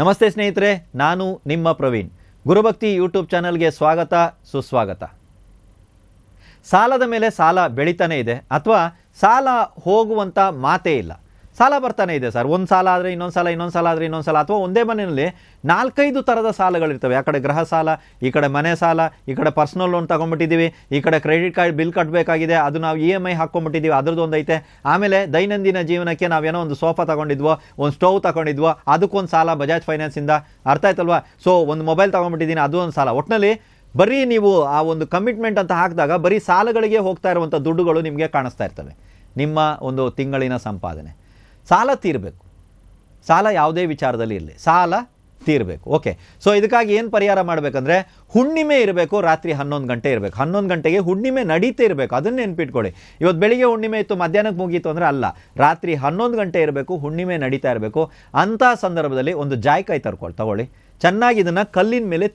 ನಮಸ್ತೆ ಸ್ನೇಹಿತರೆ, ನಾನು ನಿಮ್ಮ ಪ್ರವೀಣ್. ಗುರುಭಕ್ತಿ ಯೂಟ್ಯೂಬ್ ಚಾನಲ್ಗೆ ಸ್ವಾಗತ, ಸುಸ್ವಾಗತ. ಸಾಲದ ಮೇಲೆ ಸಾಲ ಬೆಳೀತಾನೆ ಇದೆ ಅಥವಾ ಸಾಲ ಹೋಗುವಂಥ ಮಾತೇ ಇಲ್ಲ. ಸಾಲ ಬರ್ತಾನೆ ಇದೆ ಸರ್. ಒಂದು ಸಾಲ ಆದರೆ ಇನ್ನೊಂದು ಸಾಲ, ಇನ್ನೊಂದು ಸಾಲ ಆದರೆ ಇನ್ನೊಂದು ಸಾಲ, ಅಥವಾ ಒಂದೇ ಮನೆಯಲ್ಲಿ 4-5 ಥರದ ಸಾಲಗಳಿರ್ತವೆ. ಆ ಕಡೆ ಗೃಹ ಸಾಲ, ಈ ಕಡೆ ಮನೆ ಸಾಲ, ಈ ಕಡೆ ಪರ್ಸ್ನಲ್ ಲೋನ್ ತೊಗೊಂಡ್ಬಿಟ್ಟಿದ್ದೀವಿ, ಈ ಕಡೆ ಕ್ರೆಡಿಟ್ ಕಾರ್ಡ್ ಬಿಲ್ ಕಟ್ಟಬೇಕಾಗಿದೆ, ಅದು ನಾವು EMI ಹಾಕ್ಕೊಂಡ್ಬಿಟ್ಟಿದ್ದೀವಿ, ಅದ್ರದ್ದು ಒಂದೈತೆ. ಆಮೇಲೆ ದೈನಂದಿನ ಜೀವನಕ್ಕೆ ನಾವೇನೋ ಒಂದು ಸೋಫಾ ತೊಗೊಂಡಿದ್ವೋ, ಒಂದು ಸ್ಟವ್ ತೊಗೊಂಡಿದ್ವೋ, ಅದಕ್ಕೊಂದು ಸಾಲ ಬಜಾಜ್ ಫೈನಾನ್ಸಿಂದ. ಅರ್ಥ ಆಯ್ತಲ್ವಾ? ಸೊ ಒಂದು ಮೊಬೈಲ್ ತೊಗೊಂಡ್ಬಿಟ್ಟಿದ್ದೀನಿ, ಅದು ಒಂದು ಸಾಲ. ಒಟ್ಟಿನಲ್ಲಿ ಬರೀ ನೀವು ಆ ಒಂದು ಕಮಿಟ್ಮೆಂಟ್ ಅಂತ ಹಾಕಿದಾಗ ಬರೀ ಸಾಲಗಳಿಗೆ ಹೋಗ್ತಾ ಇರುವಂಥ ದುಡ್ಡುಗಳು ನಿಮಗೆ ಕಾಣಿಸ್ತಾ ಇರ್ತವೆ. ನಿಮ್ಮ ಒಂದು ತಿಂಗಳಿನ ಸಂಪಾದನೆ ಸಾಲ ತೀರಬೇಕು. ಸಾಲ ಯಾವುದೇ ವಿಚಾರದಲ್ಲಿ ಇರಲಿ, ಸಾಲ ತೀರಬೇಕು. ಓಕೆ, ಸೊ ಇದಕ್ಕಾಗಿ ಏನು ಪರಿಹಾರ ಮಾಡಬೇಕಂದ್ರೆ, ಹುಣ್ಣಿಮೆ ಇರಬೇಕು, ರಾತ್ರಿ 11 ಗಂಟೆ ಇರಬೇಕು. 11 ಗಂಟೆಗೆ ಹುಣ್ಣಿಮೆ ನಡೀತಾ ಇರಬೇಕು. ಅದನ್ನು ನೆನ್ಪಿಟ್ಕೊಳ್ಳಿ. ಇವತ್ತು ಬೆಳಿಗ್ಗೆ ಹುಣ್ಣಿಮೆ ಇತ್ತು, ಮಧ್ಯಾಹ್ನಕ್ಕೆ ಮುಗೀತು ಅಂದರೆ ಅಲ್ಲ, ರಾತ್ರಿ 11 ಗಂಟೆ ಇರಬೇಕು, ಹುಣ್ಣಿಮೆ ನಡೀತಾ ಇರಬೇಕು. ಅಂಥ ಸಂದರ್ಭದಲ್ಲಿ ಒಂದು ಜಾಯ್ಕಾಯಿ ತಗೊಳ್ಳಿ. ಚೆನ್ನಾಗಿ ಇದನ್ನು ಕಲ್ಲಿನ ಮೇಲೆ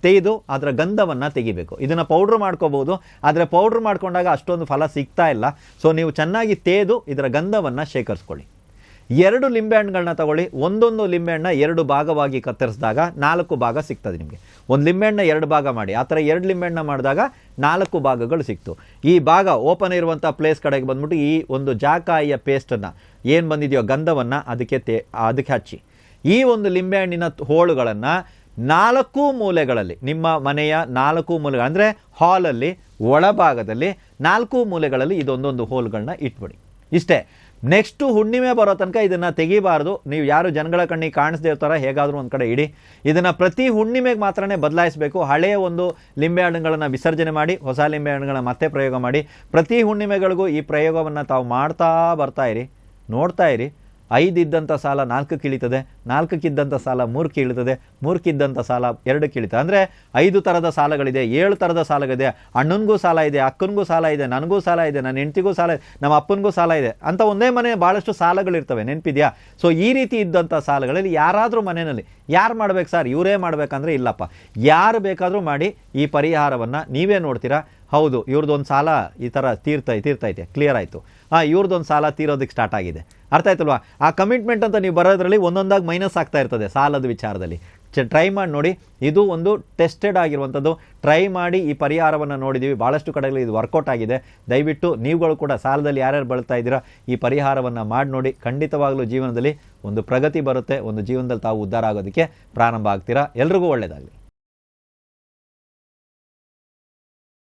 ತೇಯ್ದು ಅದರ ಗಂಧವನ್ನು ತೆಗಿಬೇಕು. ಇದನ್ನು ಪೌಡ್ರ್ ಮಾಡ್ಕೋಬೋದು, ಆದರೆ ಪೌಡ್ರ್ ಮಾಡ್ಕೊಂಡಾಗ ಅಷ್ಟೊಂದು ಫಲ ಸಿಗ್ತಾ ಇಲ್ಲ. ಸೊ ನೀವು ಚೆನ್ನಾಗಿ ತೇದು ಇದರ ಗಂಧವನ್ನು ಶೇಖರಿಸ್ಕೊಳ್ಳಿ. 2 ಲಿಂಬೆಹಣ್ಣುಗಳನ್ನ ತಗೊಳ್ಳಿ. ಒಂದೊಂದು ಲಿಂಬೆಹಣ್ಣ 2 ಭಾಗವಾಗಿ ಕತ್ತರಿಸಿದಾಗ 4 ಭಾಗ ಸಿಗ್ತದೆ ನಿಮಗೆ. ಒಂದು ಲಿಂಬೆಹಣ್ಣ 2 ಭಾಗ ಮಾಡಿ, ಆ ಥರ 2 ಲಿಂಬೆಹಣ್ಣ ಮಾಡಿದಾಗ 4 ಭಾಗಗಳು ಸಿಕ್ತು. ಈ ಭಾಗ ಓಪನ್ ಇರುವಂಥ ಪ್ಲೇಸ್ ಕಡೆಗೆ ಬಂದ್ಬಿಟ್ಟು ಈ ಒಂದು ಜಾಕಾಯಿಯ ಪೇಸ್ಟನ್ನು ಏನು ಬಂದಿದೆಯೋ ಗಂಧವನ್ನು ಅದಕ್ಕೆ ಹಚ್ಚಿ, ಈ ಒಂದು ಲಿಂಬೆಹಣ್ಣಿನ ಹೋಳುಗಳನ್ನು 4 ಮೂಲೆಗಳಲ್ಲಿ, ನಿಮ್ಮ ಮನೆಯ 4 ಮೂಲೆಗಳು ಅಂದರೆ ಹಾಲಲ್ಲಿ ಒಳಭಾಗದಲ್ಲಿ 4 ಮೂಲೆಗಳಲ್ಲಿ ಇದೊಂದೊಂದು ಹೋಲ್ಗಳನ್ನ ಇಟ್ಬಿಡಿ. ಇಷ್ಟೇ. ನೆಕ್ಸ್ಟು ಹುಣ್ಣಿಮೆ ಬರೋ ತನಕ ಇದನ್ನು ತೆಗಿಬಾರ್ದು. ನೀವು ಯಾರು ಜನಗಳ ಕಣ್ಣಿಗೆ ಕಾಣಿಸ್ದೇ ಇರ್ತಾರ, ಹೇಗಾದರೂ ಒಂದು ಕಡೆ ಇಡಿ. ಇದನ್ನು ಪ್ರತಿ ಹುಣ್ಣಿಮೆಗೆ ಮಾತ್ರನೇ ಬದಲಾಯಿಸಬೇಕು. ಹಳೆಯ ಒಂದು ಲಿಂಬೆಹಣ್ಣುಗಳನ್ನು ವಿಸರ್ಜನೆ ಮಾಡಿ, ಹೊಸ ಲಿಂಬೆಹಣ್ಣುಗಳನ್ನ ಮತ್ತೆ ಪ್ರಯೋಗ ಮಾಡಿ. ಪ್ರತಿ ಹುಣ್ಣಿಮೆಗಳಿಗೂ ಈ ಪ್ರಯೋಗವನ್ನು ತಾವು ಮಾಡ್ತಾ ಬರ್ತಾ ಇರಿ, ನೋಡ್ತಾ ಇರಿ. 5 ಇದ್ದಂಥ ಸಾಲ 4 ಇಳಿತದೆ, 4 ಇದ್ದಂಥ ಸಾಲ 3 ಇಳಿತದೆ, 3 ಇದ್ದಂಥ ಸಾಲ 2 ಇಳಿತದೆ. ಅಂದರೆ 5 ಥರದ ಸಾಲಗಳಿದೆ, 7 ಥರದ ಸಾಲಗಳಿದೆ. ಅಣ್ಣನಿಗೂ ಸಾಲ ಇದೆ, ಅಕ್ಕನಿಗೂ ಸಾಲ ಇದೆ, ನನಗೂ ಸಾಲ ಇದೆ, ನನ್ನ ಹೆಂಡತಿಗೂ ಸಾಲ ಇದೆ, ನಮ್ಮ ಅಪ್ಪನಿಗೂ ಸಾಲ ಇದೆ ಅಂತ ಒಂದೇ ಮನೆ ಭಾಳಷ್ಟು ಸಾಲಗಳಿರ್ತವೆ. ನೆನಪಿದೆಯಾ? ಸೊ ಈ ರೀತಿ ಇದ್ದಂಥ ಸಾಲಗಳಲ್ಲಿ ಯಾರಾದರೂ ಮನೆಯಲ್ಲಿ ಯಾರು ಮಾಡ್ಬೇಕು ಸರ್, ಇವರೇ ಮಾಡಬೇಕಂದ್ರೆ ಇಲ್ಲಪ್ಪ, ಯಾರು ಬೇಕಾದರೂ ಮಾಡಿ ಈ ಪರಿಹಾರವನ್ನು ನೀವೇ ನೋಡ್ತೀರಾ. ಹೌದು, ಇವ್ರದ್ದೊಂದು ಸಾಲ ಈ ಥರ ತೀರ್ತೈತೆ, ಕ್ಲಿಯರ್ ಆಯಿತು. ಇವ್ರದ್ದೊಂದು ಸಾಲ ತೀರೋದಕ್ಕೆ ಸ್ಟಾರ್ಟ್ ಆಗಿದೆ. ಅರ್ಥ ಆಯ್ತಲ್ವಾ? ಆ ಕಮಿಟ್ಮೆಂಟ್ ಅಂತ ನೀವು ಬರೋದ್ರಲ್ಲಿ ಒಂದೊಂದಾಗಿ ಮೈನಸ್ ಆಗ್ತಾ ಇರ್ತದೆ ಸಾಲದ ವಿಚಾರದಲ್ಲಿ. ಟ್ರೈ ಮಾಡಿ ನೋಡಿ. ಇದು ಒಂದು ಟೆಸ್ಟೆಡ್ ಆಗಿರುವಂಥದ್ದು. ಟ್ರೈ ಮಾಡಿ ಈ ಪರಿಹಾರವನ್ನು ನೋಡಿದ್ದೀವಿ, ಭಾಳಷ್ಟು ಕಡೆಗಳಲ್ಲಿ ಇದು ವರ್ಕೌಟ್ ಆಗಿದೆ. ದಯವಿಟ್ಟು ನೀವುಗಳು ಕೂಡ ಸಾಲದಲ್ಲಿ ಯಾರ್ಯಾರು ಬಳಲ್ತಾ ಇದ್ದೀರಾ, ಈ ಪರಿಹಾರವನ್ನು ಮಾಡಿ ನೋಡಿ. ಖಂಡಿತವಾಗಲೂ ಜೀವನದಲ್ಲಿ ಒಂದು ಪ್ರಗತಿ ಬರುತ್ತೆ. ಒಂದು ಜೀವನದಲ್ಲಿ ತಾವು ಉದ್ಧಾರ ಆಗೋದಕ್ಕೆ ಪ್ರಾರಂಭ ಆಗ್ತೀರಾ. ಎಲ್ರಿಗೂ ಒಳ್ಳೆಯದಾಗಲಿ.